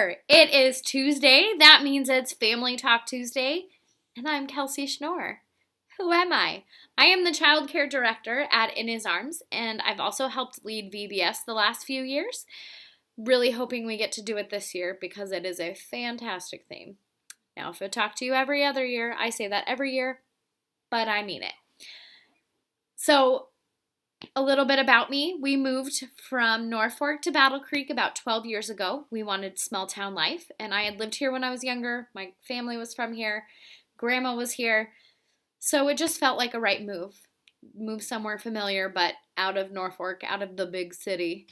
Sure, it is Tuesday. That means it's Family Talk Tuesday. And I'm Kelsey Schnorr. Who am I? I am the Child Care Director at In His Arms, and I've also helped lead VBS the last few years. Really hoping we get to do it this year because it is a fantastic theme. Now, if I talk to you every other year, I say that every year, but I mean it. So, a little bit about me. We moved from Norfolk to Battle Creek about 12 years ago. We wanted small town life, and I had lived here when I was younger. My family was from here. Grandma was here. So it just felt like a right move. Move somewhere familiar, but out of Norfolk, out of the big city.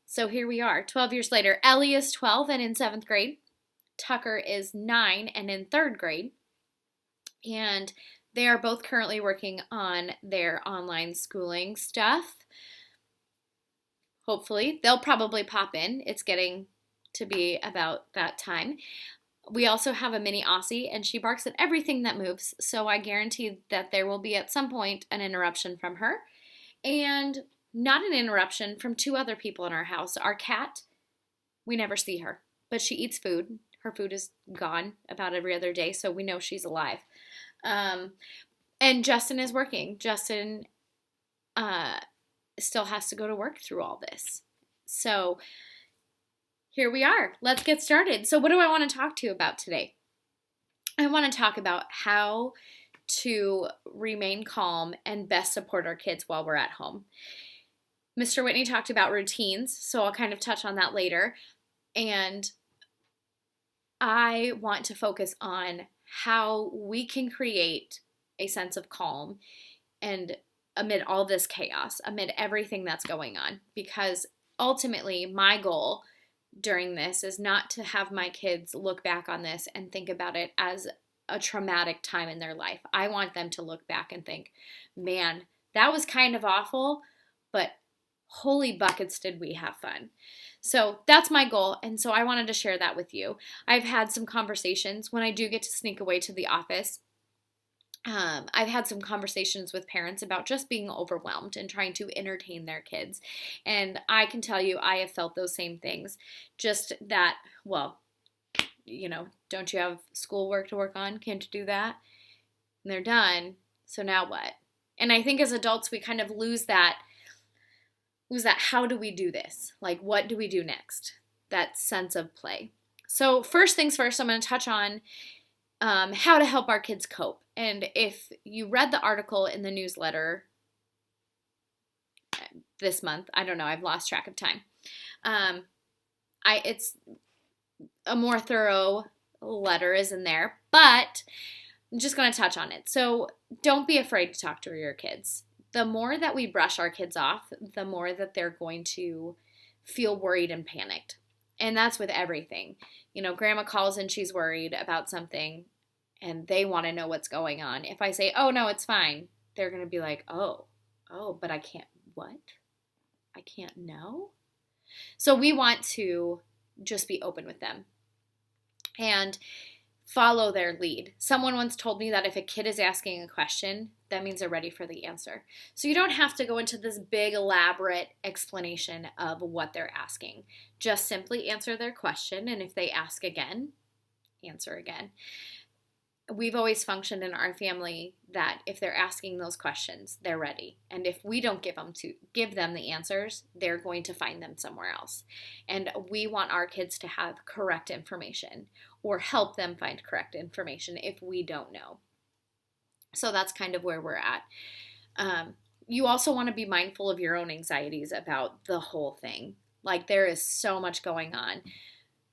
So here we are, 12 years later. Ellie is 12 and in 7th grade. Tucker is 9 and in 3rd grade. And they are both currently working on their online schooling stuff. Hopefully, they'll probably pop in. It's getting to be about that time. We also have a mini Aussie, and she barks at everything that moves, so I guarantee that there will be at some point an interruption from her. And not an interruption from 2 other people in our house. Our cat, we never see her, but she eats food. Her food is gone about every other day, so we know she's alive. And Justin is working. Justin still has to go to work through all this. So here we are. Let's get started. So what do I want to talk to you about today? I want to talk about how to remain calm and best support our kids while we're at home. Mr. Whitney talked about routines, so I'll kind of touch on that later. And I want to focus on how we can create a sense of calm and amid all this chaos, amid everything that's going on. Because ultimately, my goal during this is not to have my kids look back on this and think about it as a traumatic time in their life. I want them to look back and think, man, that was kind of awful, but holy buckets did we have fun. So that's my goal, and so I wanted to share that with you. I've had some conversations when I do get to sneak away to the office. I've had some conversations with parents about just being overwhelmed and trying to entertain their kids. And I can tell you I have felt those same things. Just that, well, don't you have schoolwork to work on? Can't you do that? And they're done, so now what? And I think as adults we kind of lose that how do we do this? Like, what do we do next? That sense of play. So first things first, I'm going to touch on how to help our kids cope. And if you read the article in the newsletter this month, I don't know, I've lost track of time. It's a more thorough letter is in there, but I'm just going to touch on it. So don't be afraid to talk to your kids. The more that we brush our kids off, the more that they're going to feel worried and panicked. And that's with everything. Grandma calls and she's worried about something and they want to know what's going on. If I say, oh, no, it's fine, they're going to be like, oh, but I can't, what? I can't know? So we want to just be open with them and follow their lead. Someone once told me that if a kid is asking a question, that means they're ready for the answer. So you don't have to go into this big elaborate explanation of what they're asking. Just simply answer their question, and if they ask again, answer again. We've always functioned in our family that if they're asking those questions, they're ready. And if we don't give them the answers, they're going to find them somewhere else. And we want our kids to have correct information or help them find correct information if we don't know. So that's kind of where we're at. You also want to be mindful of your own anxieties about the whole thing. Like, there is so much going on.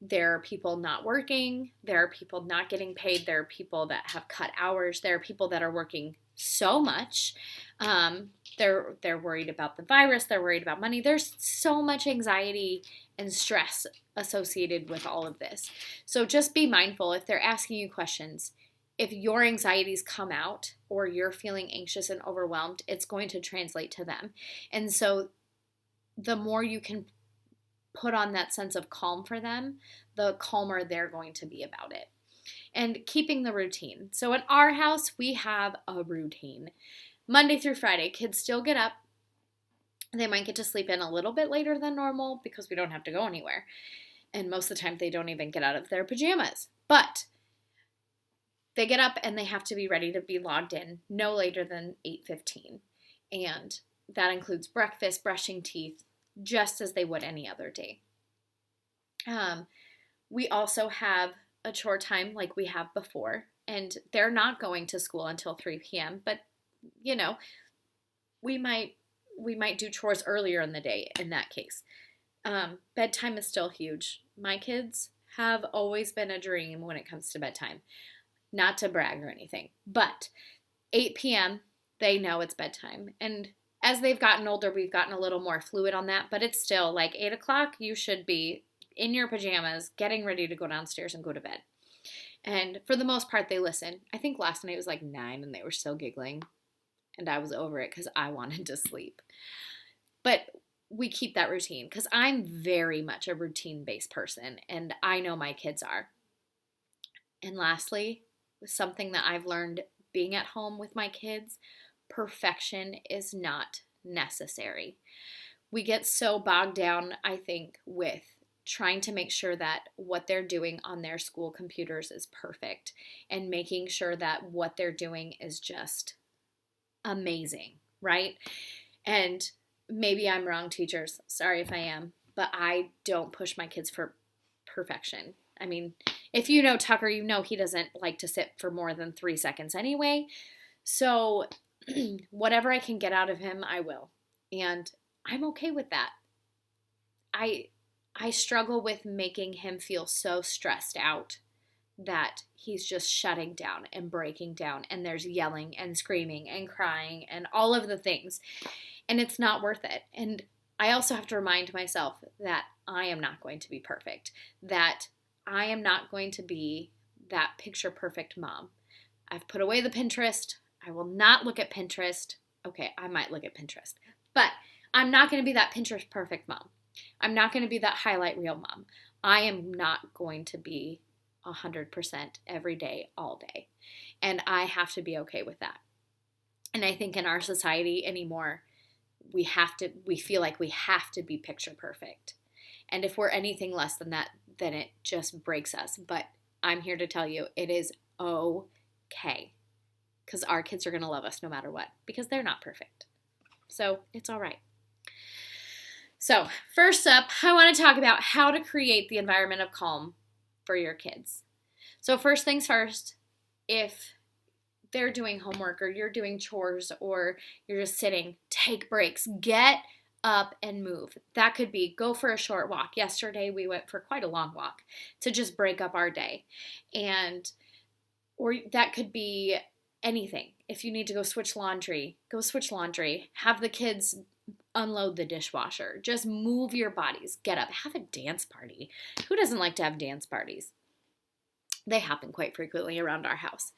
There are people not working. There are people not getting paid. There are people that have cut hours. There are people that are working so much. They're worried about the virus. They're worried about money. There's so much anxiety and stress associated with all of this. So just be mindful if they're asking you questions. If your anxieties come out or you're feeling anxious and overwhelmed, it's going to translate to them. And so the more you can put on that sense of calm for them, the calmer they're going to be about it. And keeping the routine. So in our house, we have a routine. Monday through Friday, kids still get up. They might get to sleep in a little bit later than normal because we don't have to go anywhere. And most of the time they don't even get out of their pajamas. But they get up and they have to be ready to be logged in no later than 8:15. And that includes breakfast, brushing teeth, just as they would any other day. We also have a chore time like we have before, and they're not going to school until 3 p.m., but you know, we might do chores earlier in the day in that case. Bedtime is still huge. My kids have always been a dream when it comes to bedtime. Not to brag or anything, but 8 p.m., they know it's bedtime. And as they've gotten older, we've gotten a little more fluid on that, but it's still like 8 o'clock, you should be in your pajamas, getting ready to go downstairs and go to bed. And for the most part, they listen. I think last night was like 9 and they were still giggling. And I was over it because I wanted to sleep. But we keep that routine because I'm very much a routine-based person, and I know my kids are. And lastly, something that I've learned being at home with my kids, perfection is not necessary. We get so bogged down, I think, with trying to make sure that what they're doing on their school computers is perfect and making sure that what they're doing is just amazing, right? And maybe I'm wrong, teachers. Sorry if I am, but I don't push my kids for perfection. I mean, if you know Tucker, you know he doesn't like to sit for more than 3 seconds anyway. So whatever I can get out of him, I will. And I'm okay with that. I struggle with making him feel so stressed out that he's just shutting down and breaking down, and there's yelling and screaming and crying and all of the things, and it's not worth it. And I also have to remind myself that I am not going to be perfect, that I am not going to be that picture perfect mom. I've put away the Pinterest. I will not look at Pinterest. Okay, I might look at Pinterest, but I'm not going to be that Pinterest perfect mom. I'm not going to be that highlight reel mom. I am not going to be 100% every day, all day. And I have to be okay with that. And I think in our society anymore, we feel like we have to be picture perfect. And if we're anything less than that, then it just breaks us. But I'm here to tell you it is okay. Because our kids are going to love us no matter what. Because they're not perfect. So it's all right. So first up, I want to talk about how to create the environment of calm for your kids. So first things first, if they're doing homework or you're doing chores or you're just sitting, take breaks. Get up and move. That could be go for a short walk. Yesterday we went for quite a long walk to just break up our day. Or that could be anything. If you need to go switch laundry, go switch laundry. Have the kids unload the dishwasher. Just move your bodies. Get up. Have a dance party. Who doesn't like to have dance parties? They happen quite frequently around our house.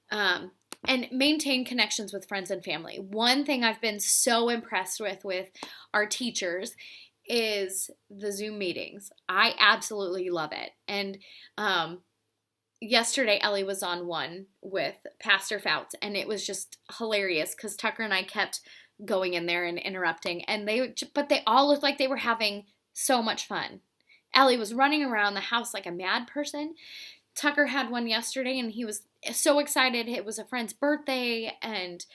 And maintain connections with friends and family. One thing I've been so impressed with our teachers is the Zoom meetings. I absolutely love it. And yesterday Ellie was on one with Pastor Fouts, and it was just hilarious because Tucker and I kept going in there and interrupting, but they all looked like they were having so much fun. Ellie was running around the house like a mad person. Tucker had one yesterday and he was so excited. It was a friend's birthday and,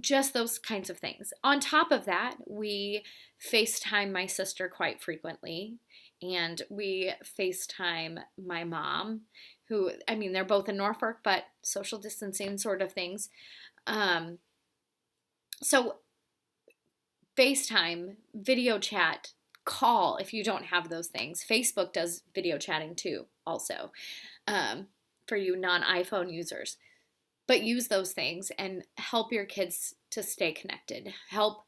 just those kinds of things. On top of that, we FaceTime my sister quite frequently, and we FaceTime my mom, who, they're both in Norfolk, but social distancing sort of things. So FaceTime, video chat, call if you don't have those things. Facebook does video chatting too, also, for you non-iPhone users. But use those things and help your kids to stay connected. Help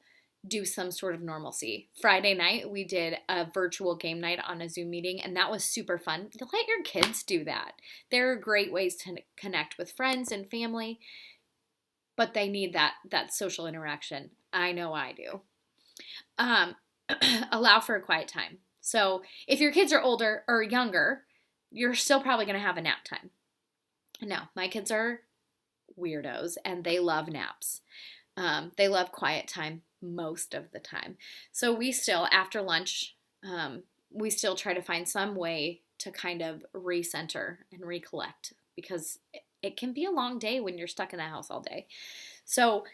do some sort of normalcy. Friday night, we did a virtual game night on a Zoom meeting, and that was super fun. Let your kids do that. There are great ways to connect with friends and family, but they need that social interaction. I know I do. Allow for a quiet time. So if your kids are older or younger, you're still probably going to have a nap time. No, my kids are weirdos and they love naps. They love quiet time most of the time. So we still, after lunch, we still try to find some way to kind of recenter and recollect, because it can be a long day when you're stuck in the house all day. So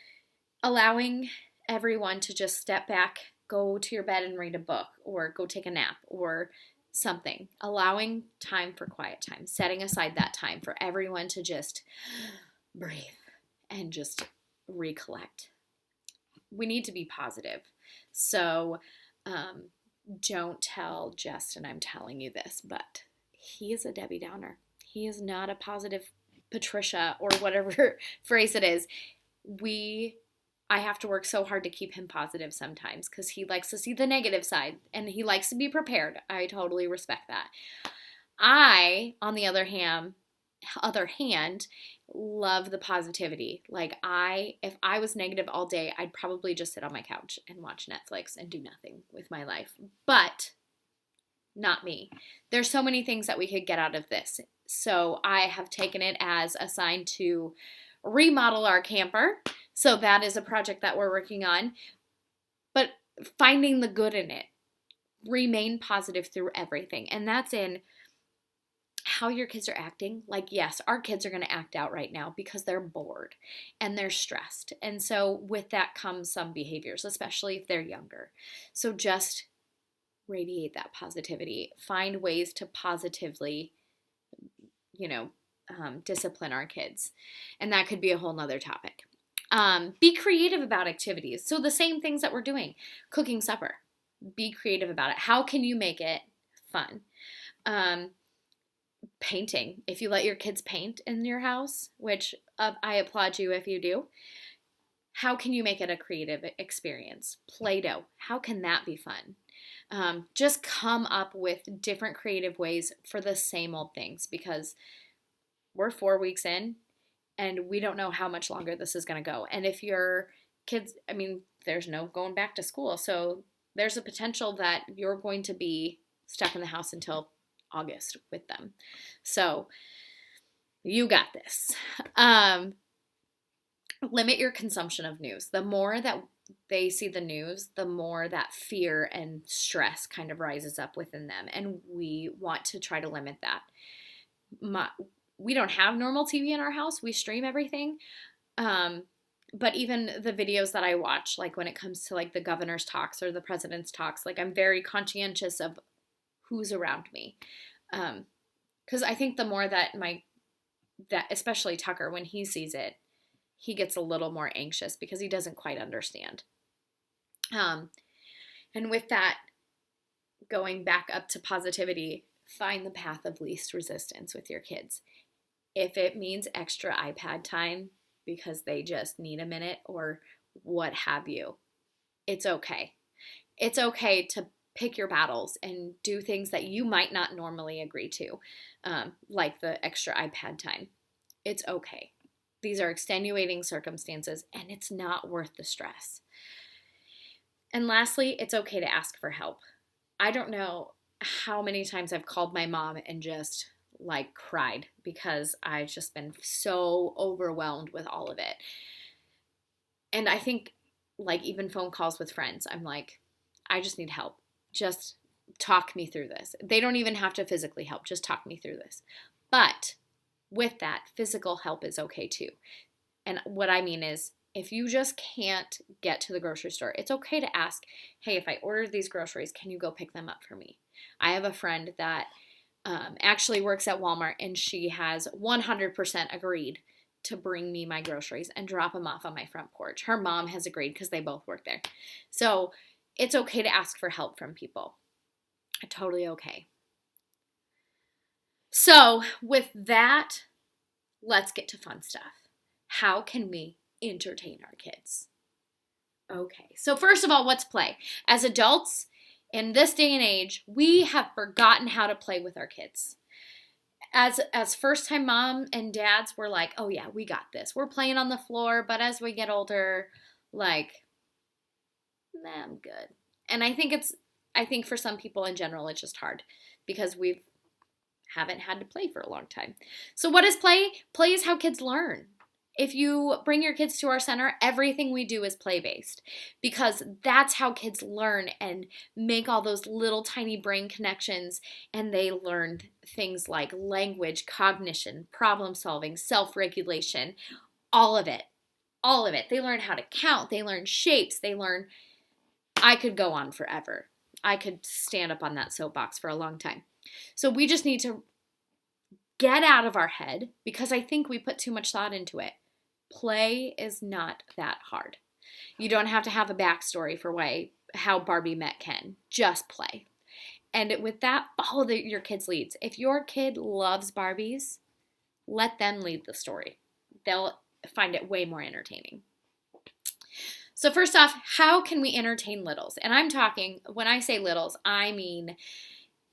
allowing everyone to just step back, go to your bed and read a book, or go take a nap, or something. Allowing time for quiet time, setting aside that time for everyone to just breathe and just recollect. We need to be positive. So don't tell Justin I'm telling you this, but he is a Debbie Downer. He is not a positive Patricia, or whatever phrase it is. I have to work so hard to keep him positive sometimes, because he likes to see the negative side and he likes to be prepared. I totally respect that. I, on the other hand, love the positivity. Like if I was negative all day, I'd probably just sit on my couch and watch Netflix and do nothing with my life. But not me. There's so many things that we could get out of this. So I have taken it as a sign to remodel our camper. So that is a project that we're working on. But finding the good in it. Remain positive through everything. And that's in how your kids are acting. Like, yes, our kids are going to act out right now because they're bored and they're stressed. And so with that comes some behaviors, especially if they're younger. So just radiate that positivity. Find ways to positively, discipline our kids. And that could be a whole nother topic. Be creative about activities. So the same things that we're doing, cooking supper, be creative about it. How can you make it fun? Painting. If you let your kids paint in your house, which I applaud you if you do, how can you make it a creative experience? Play-Doh. How can that be fun? Just come up with different creative ways for the same old things, because we're 4 weeks in and we don't know how much longer this is going to go. And if your kids, there's no going back to school. So there's a potential that you're going to be stuck in the house until August with them. So you got this. Limit your consumption of news. The more that they see the news, the more that fear and stress kind of rises up within them. And we want to try to limit that. We don't have normal TV in our house. We stream everything. But even the videos that I watch, like when it comes to like the governor's talks or the president's talks, like I'm very conscientious of who's around me. Because I think the more that especially Tucker, when he sees it, he gets a little more anxious because he doesn't quite understand. And with that, going back up to positivity, find the path of least resistance with your kids. If it means extra iPad time because they just need a minute or what have you, it's okay. It's okay to pick your battles and do things that you might not normally agree to, like the extra iPad time. It's okay. These are extenuating circumstances, and it's not worth the stress. And lastly, it's okay to ask for help. I don't know how many times I've called my mom and just like cried because I've just been so overwhelmed with all of it. And I think like even phone calls with friends, I'm like, I just need help. Just talk me through this. They don't even have to physically help. Just talk me through this. But with that, physical help is okay too. And what I mean is, if you just can't get to the grocery store, it's okay to ask, hey, if I ordered these groceries, can you go pick them up for me? I have a friend that actually works at Walmart, and she has 100% agreed to bring me my groceries and drop them off on my front porch. Her mom has agreed because they both work there. So it's okay to ask for help from people. Totally okay. So with that, let's get to fun stuff. How can we entertain our kids? Okay, so first of all, what's play? As adults, in this day and age, we have forgotten how to play with our kids. As first-time mom and dads, we're like, oh yeah, we got this. We're playing on the floor, but as we get older, like, nah, I'm good. And I think for some people in general, it's just hard because we haven't had to play for a long time. So what is play? Play is how kids learn. If you bring your kids to our center, everything we do is play-based because that's how kids learn and make all those little tiny brain connections, and they learn things like language, cognition, problem solving, self-regulation, all of it. All of it. They learn how to count, they learn shapes, I could go on forever. I could stand up on that soapbox for a long time. So we just need to get out of our head because I think we put too much thought into it. Play is not that hard. You don't have to have a backstory for how Barbie met Ken. Just play. And with that, follow your kid's leads. If your kid loves Barbies, let them lead the story. They'll find it way more entertaining. So first off, how can we entertain littles? And I'm talking, when I say littles, I mean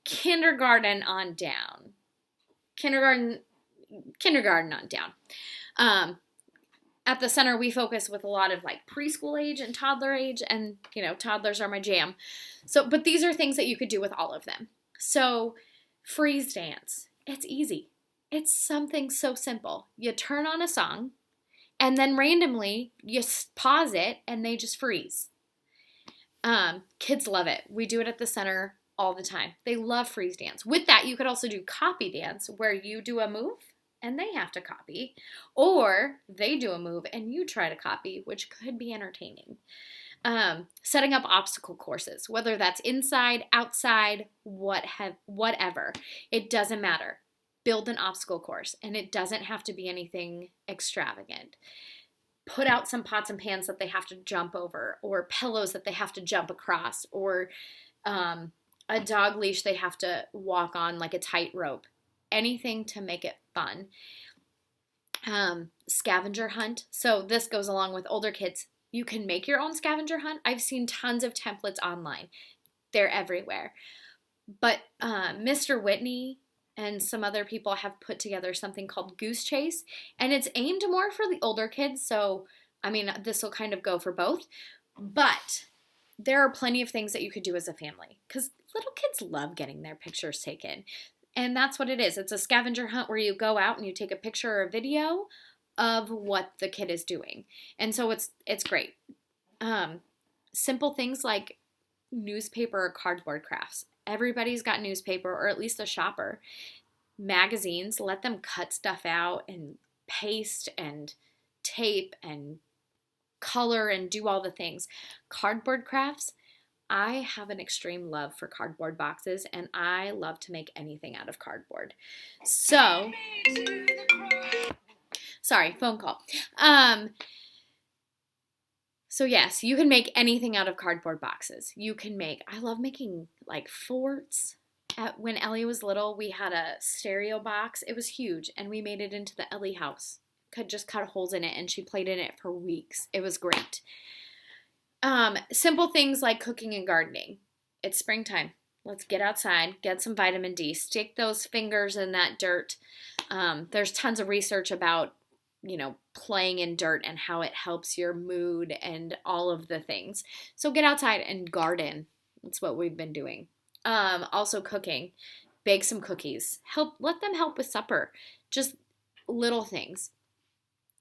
kindergarten on down. Kindergarten on down. At the center, we focus with a lot of like preschool age and toddler age, and toddlers are my jam. But these are things that you could do with all of them. So freeze dance, it's easy. It's something so simple. You turn on a song, and then randomly you pause it, and they just freeze. Kids love it. We do it at the center all the time. They love freeze dance. With that, you could also do copy dance, where you do a move and they have to copy, or they do a move and you try to copy, which could be entertaining. Setting up obstacle courses, whether that's inside, outside, whatever. It doesn't matter. Build an obstacle course, and it doesn't have to be anything extravagant. Put out some pots and pans that they have to jump over, or pillows that they have to jump across, or a dog leash they have to walk on like a tightrope. Anything to make it fun. Scavenger hunt. So this goes along with older kids. You can make your own scavenger hunt. I've seen tons of templates online. They're everywhere. But Mr. Whitney and some other people have put together something called Goose Chase, and it's aimed more for the older kids. So, this will kind of go for both. But there are plenty of things that you could do as a family because little kids love getting their pictures taken. And that's what it is. It's a scavenger hunt where you go out and you take a picture or a video of what the kid is doing. And so it's great. Simple things like newspaper or cardboard crafts. Everybody's got newspaper, or at least a shopper. Magazines, let them cut stuff out and paste and tape and color and do all the things. Cardboard crafts, I have an extreme love for cardboard boxes, and I love to make anything out of cardboard. So, sorry, phone call. So yes, you can make anything out of cardboard boxes. I love making like forts. When Ellie was little, we had a stereo box. It was huge, and we made it into the Ellie house. Could just cut holes in it, and she played in it for weeks. It was great. Simple things like cooking and gardening. It's springtime. Let's get outside, get some vitamin D, stick those fingers in that dirt. There's tons of research about, playing in dirt and how it helps your mood and all of the things. So get outside and garden. That's what we've been doing. Also cooking. Bake some cookies. Let them help with supper. Just little things.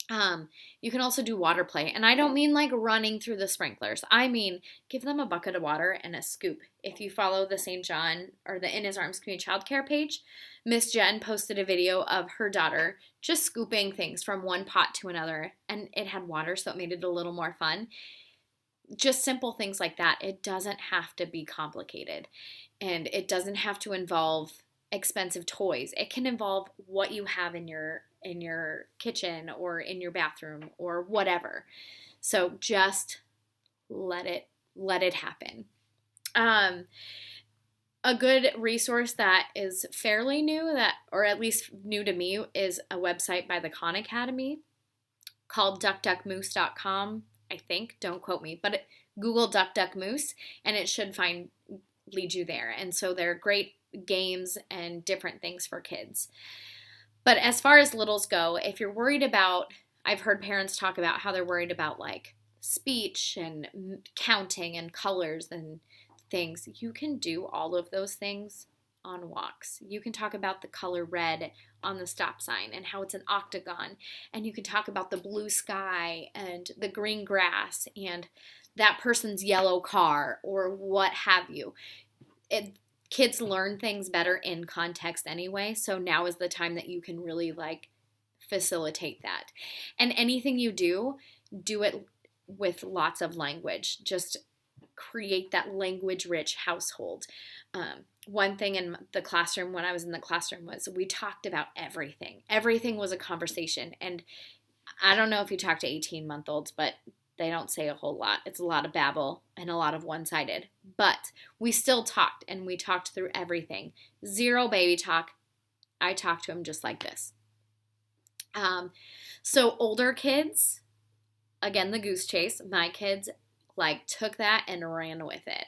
You can also do water play, and I don't mean like running through the sprinklers. I mean, give them a bucket of water and a scoop. If you follow the St. John or the In His Arms Community Childcare page, Miss Jen posted a video of her daughter just scooping things from one pot to another, and it had water, so it made it a little more fun. Just simple things like that. It doesn't have to be complicated, and it doesn't have to involve expensive toys. It can involve what you have in your kitchen or in your bathroom or whatever. So just let it happen. A good resource that is fairly new, or at least new to me, is a website by the Khan Academy called duckduckmoose.com, I think. Don't quote me, but Google Duck Duck Moose and it should lead you there. And so they're great games and different things for kids. But as far as littles go, if you're worried about, I've heard parents talk about how they're worried about like speech and counting and colors and things. You can do all of those things on walks. You can talk about the color red on the stop sign and how it's an octagon. And you can talk about the blue sky and the green grass and that person's yellow car or what have you. Kids learn things better in context anyway, so now is the time that you can really like facilitate that. And anything you do it with lots of language. Just create that language-rich household. One thing in the classroom, when I was in the classroom, was we talked about everything. Everything was a conversation. And I don't know if you talk to 18-month-olds, but they don't say a whole lot. It's a lot of babble and a lot of one-sided. But we still talked, and we talked through everything. Zero baby talk. I talked to him just like this. So older kids, again, the goose chase. My kids like took that and ran with it.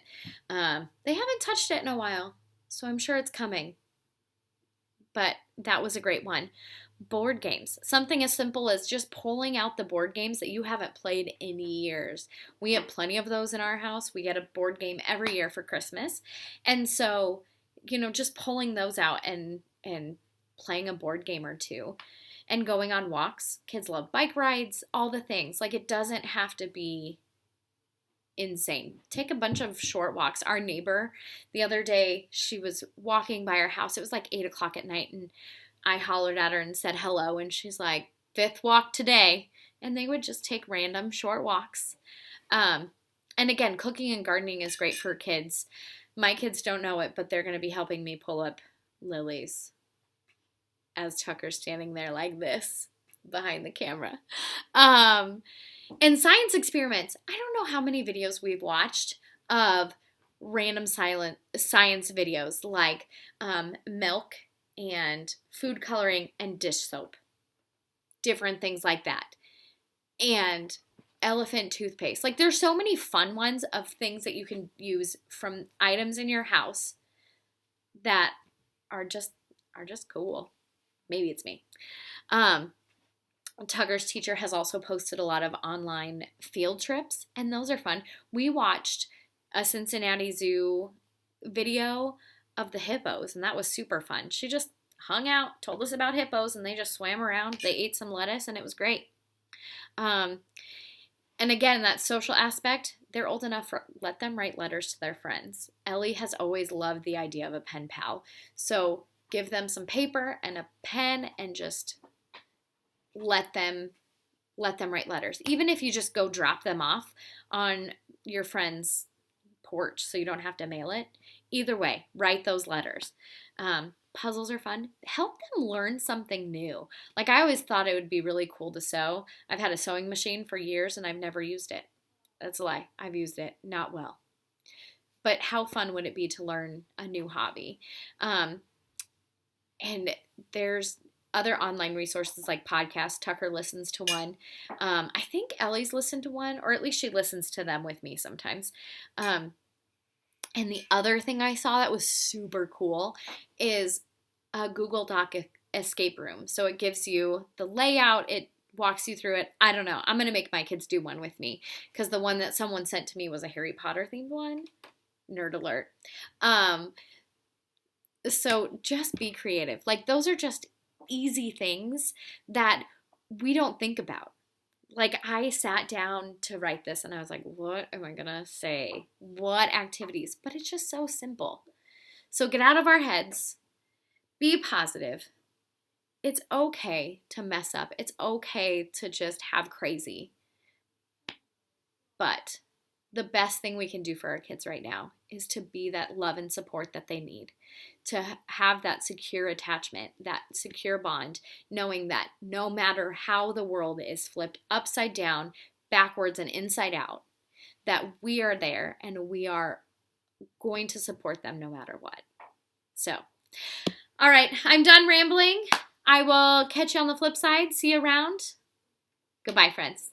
They haven't touched it in a while, so I'm sure it's coming. But that was a great one. Board games. Something as simple as just pulling out the board games that you haven't played in years. We have plenty of those in our house. We get a board game every year for Christmas. And so, just pulling those out and playing a board game or two and going on walks. Kids love bike rides, all the things. Like, it doesn't have to be insane. Take a bunch of short walks. Our neighbor, the other day, she was walking by our house. It was like 8 o'clock at night, and I hollered at her and said hello, and she's like, 5th walk today. And they would just take random short walks. And again, cooking and gardening is great for kids. My kids don't know it, but they're going to be helping me pull up lilies as Tucker's standing there like this behind the camera. And science experiments. I don't know how many videos we've watched of random science videos like milk and food coloring and dish soap. Different things like that. And elephant toothpaste. Like, there's so many fun ones of things that you can use from items in your house that are just cool. Maybe it's me. Tucker's teacher has also posted a lot of online field trips, and those are fun. We watched a Cincinnati Zoo video of the hippos, and that was super fun. She just hung out, told us about hippos, and they just swam around. They ate some lettuce, and it was great. And again, that social aspect, they're old enough, let them write letters to their friends. Ellie has always loved the idea of a pen pal. So give them some paper and a pen and just let them write letters. Even if you just go drop them off on your friend's porch so you don't have to mail it. Either way, write those letters. Puzzles are fun. Help them learn something new. Like, I always thought it would be really cool to sew. I've had a sewing machine for years and I've never used it. That's a lie. I've used it. Not well. But how fun would it be to learn a new hobby? And there's other online resources like podcasts. Tucker listens to one. I think Ellie's listened to one, or at least she listens to them with me sometimes. And the other thing I saw that was super cool is a Google Doc escape room. So it gives you the layout. It walks you through it. I don't know. I'm going to make my kids do one with me because the one that someone sent to me was a Harry Potter themed one. Nerd alert. So just be creative. Like, those are just easy things that we don't think about. Like, I sat down to write this and I was like, what am I going to say? What activities? But it's just so simple. So get out of our heads. Be positive. It's okay to mess up. It's okay to just have crazy. But the best thing we can do for our kids right now is to be that love and support that they need, to have that secure attachment, that secure bond, knowing that no matter how the world is flipped upside down, backwards, and inside out, that we are there and we are going to support them no matter what. So, all right, I'm done rambling. I will catch you on the flip side. See you around. Goodbye, friends.